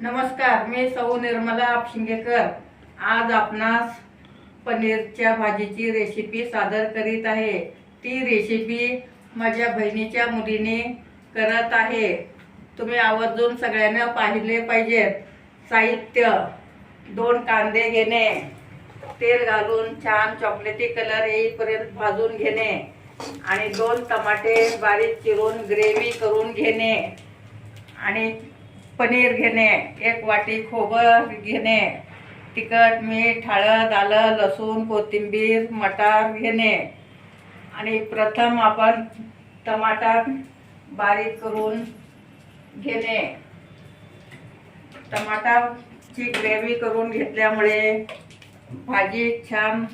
नमस्कार, मी सौ निर्मला आपशिंगेकर आज आपणास पनीरच्या भाजीची रेसिपी सादर करीत आहे। ती रेसिपी माझ्या बहिणीच्या मुलीने करत आहे। तुम्ही आवर्जून सगळ्यांना पाहिले पाहिजेत। साहित्य: 2 कांदे घेणे, तेल घालून छान चॉकलेटी कलर येईपर्यंत भाजून घेणे आणि 2 टमाटे बारीक चिरून ग्रेव्ही करून घेणे आणि पनीर घेणे, 1 वाटी खोबर घेणे, तिखट, मीठ, हळद, आलं, लसूण, कोथिंबीर, मटार घेणे आणि प्रथम आपण टमाटा बारीक करून घेणे। टमाटाची ग्रेव्ही करून घेतल्यामुळे भाजी छान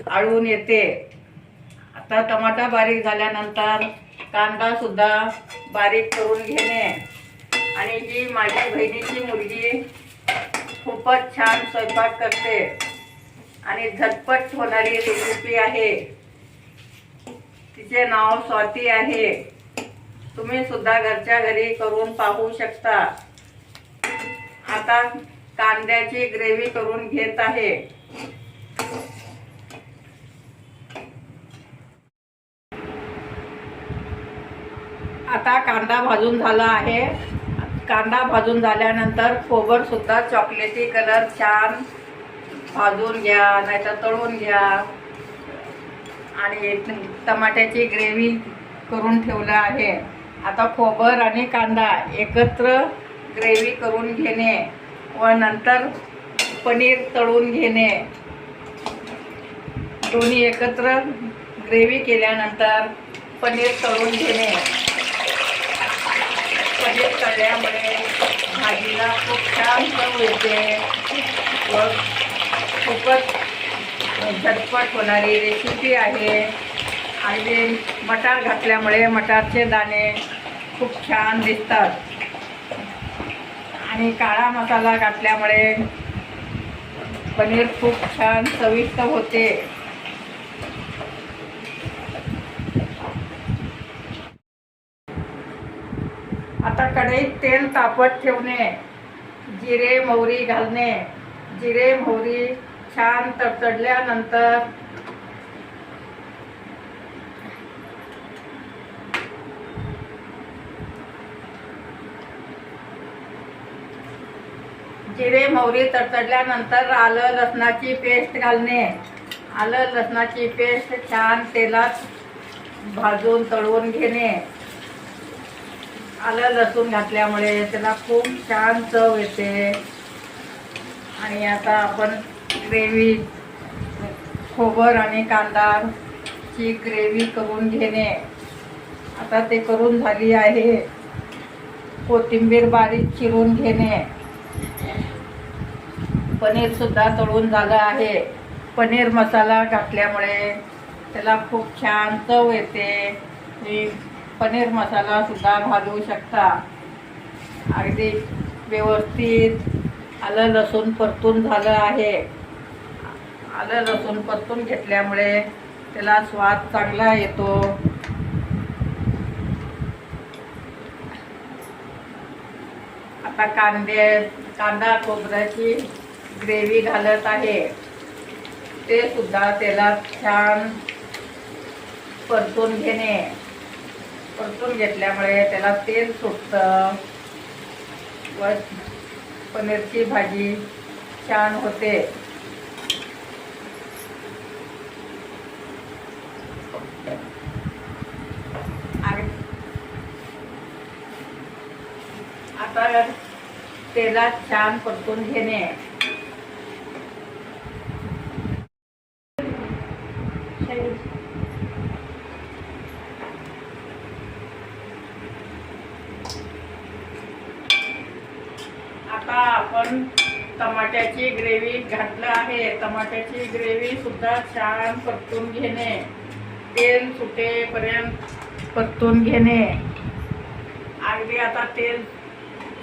आळून येते। आता टमाटा बारीक झाल्यानंतर कांदा सुद्धा बारीक करून घेणे आणि ही माझ्या बहिणीची मुलगी खूपच छान स्वयंपाक करते आणि झटपट होणारी रेसिपी आहे। तिचे नाव स्वाती आहे। तुम्ही सुद्धा घरच्या घरी करून पाहू शकता। आता कांद्याची ग्रेव्ही करून घेत आहे। आता कांदा भाजून झाला आहे। कांदा भाजून झाल्यानंतर खोबर सुद्धा चॉकलेटी कलर छान भाजून घ्या, नाहीतर तळून घ्या आणि टमाट्याची ग्रेव्ही करून ठेवलं आहे। आता खोबर आणि कांदा एकत्र ग्रेव्ही करून घेणे व नंतर पनीर तळून घेणे। दोन्ही एकत्र ग्रेव्ही केल्यानंतर पनीर तळून घेणे। पनीर तळल्यामुळे भाजीला खूप छान चव येते व खूपच झटपट होणारी रेसिपी आहे। आणि मटार घातल्यामुळे मटारचे दाणे खूप छान दिसतात आणि काळा मसाला घातल्यामुळे पनीर खूप छान चविष्ट होते। आता कढईत तेल तापत ठेवणे, जिरे मोहरी घालणे। जिरे मोहरी छान तडतडल्यानंतर आलं लसणाची पेस्ट घालणे। आलं लसणाची पेस्ट छान तेलात भाजून तळून घेणे। आलं लसूण घातल्यामुळे त्याला खूप छान चव येते। आणि आता आपण ग्रेव्ही खोबर आणि कांदाची ग्रेव्ही करून घेणे। आता ते करून झाली आहे। कोथिंबीर बारीक चिरून घेणे। पनीर सुद्धा तळून झालं आहे। पनीर मसाला घातल्यामुळे त्याला खूप छान चव येते। पनीर मसाला सुद्धा घालू शकता। अगदी व्यवस्थित आलं लसूण परतून झालं आहे। आलं लसूण परतून घेतल्यामुळे त्याला स्वाद चांगला येतो। आता कांदा खोबऱ्याची ग्रेव्ही घालत आहे। ते सुद्धा तेलात छान परतून घेणे। परतून घेतल्यामुळे त्याला तेल सुटतं व पनीरची भाजी छान होते। आता तेलात छान परतून घेणे. आता आपण टमाट्याची ग्रेव्ही घातलं आहे. टमाट्याची ग्रेव्ही सुद्धा छान परतून घेणे. तेल सुटेपर्यंत परतून घेणे. अगदी आता तेल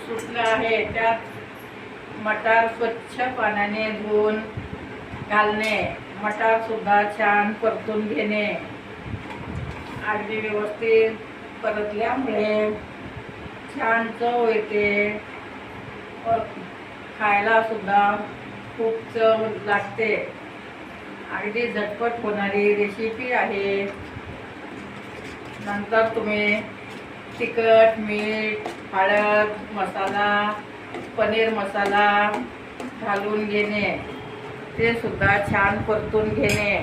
सुटलं आहे. त्यात मटार स्वच्छ पाण्याने धुवून घालणे. मटार सुद्धा छान परतून घेणे. अगदी व्यवस्थित परतल्यामुळे छान चव येते. खायला सुद्धा खूप चव लागते. अगदी झटपट होणारी रेसिपी आहे. नंतर तुम्ही तिखट, मीठ, हळद, मसाला, पनीर मसाला घालून घेणे. ते सुद्धा छान परतून घेणे.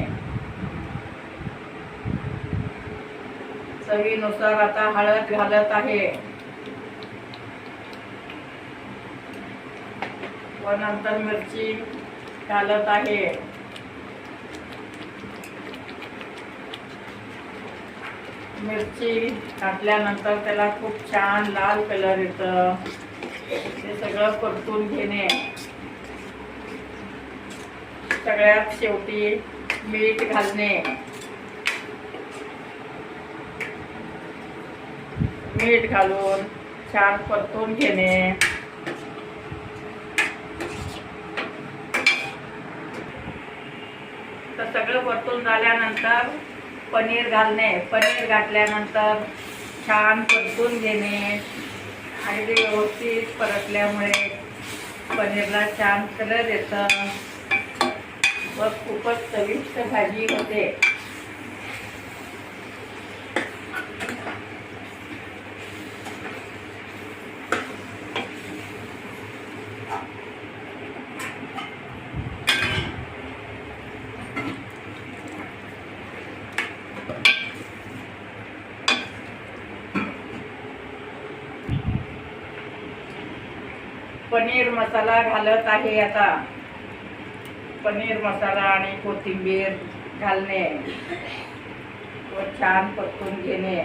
चवीनुसार आता हळद घालत आहे व नंतर मिरची घालत आहे. मिरची घातल्यानंतर त्याला खूप छान लाल कलर येतं. ते सगळं परतून घेणे. सगळ्यात शेवटी मीठ घालणे. मीठ घालून छान परतून घेणे. तर सगळं परतून झाल्यानंतर पनीर घालणे. पनीर घातल्यानंतर छान परतून घेणे. आणि ते व्यवस्थित परतल्यामुळे पनीरला छान कलर येतं व खूपच चविष्ट भाजी होते. पनीर मसाला घालत आहे. आता पनीर मसाला आणि कोथिंबीर घालणे व छान परतून घेणे.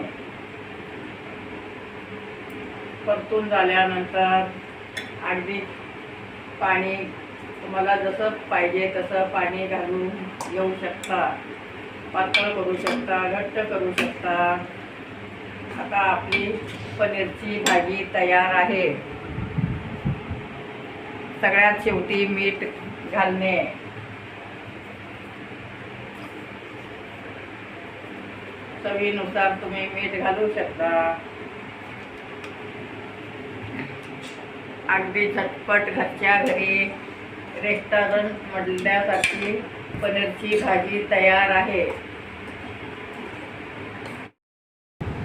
परतून झाल्यानंतर अगदी पाणी तुम्हाला जसं पाहिजे तसं पाणी घालून घेऊ शकता. पातळ करू शकता, घट्ट करू शकता. आता आपली पनीरची भाजी तयार आहे. सगळ्यात शेवटी मीठ घालणे. चवीनुसार तुम्ही मीठ घालू शकता. अगदी झटपट घरच्या घरी रेस्टॉरंट मधल्यासारखी पनीरची भाजी तयार आहे.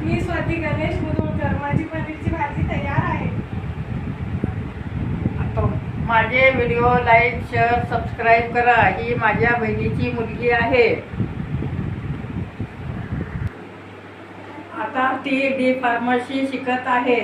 मी स्वाती गणेश मुरुळकर. माझी पनीरची भाजी तयार आहे. माझे व्हिडिओ लाईक, शेअर, सबस्क्राईब करा. ही माझ्या बहिणीची मुलगी आहे. आता ती डी फार्मसी शिकत आहे.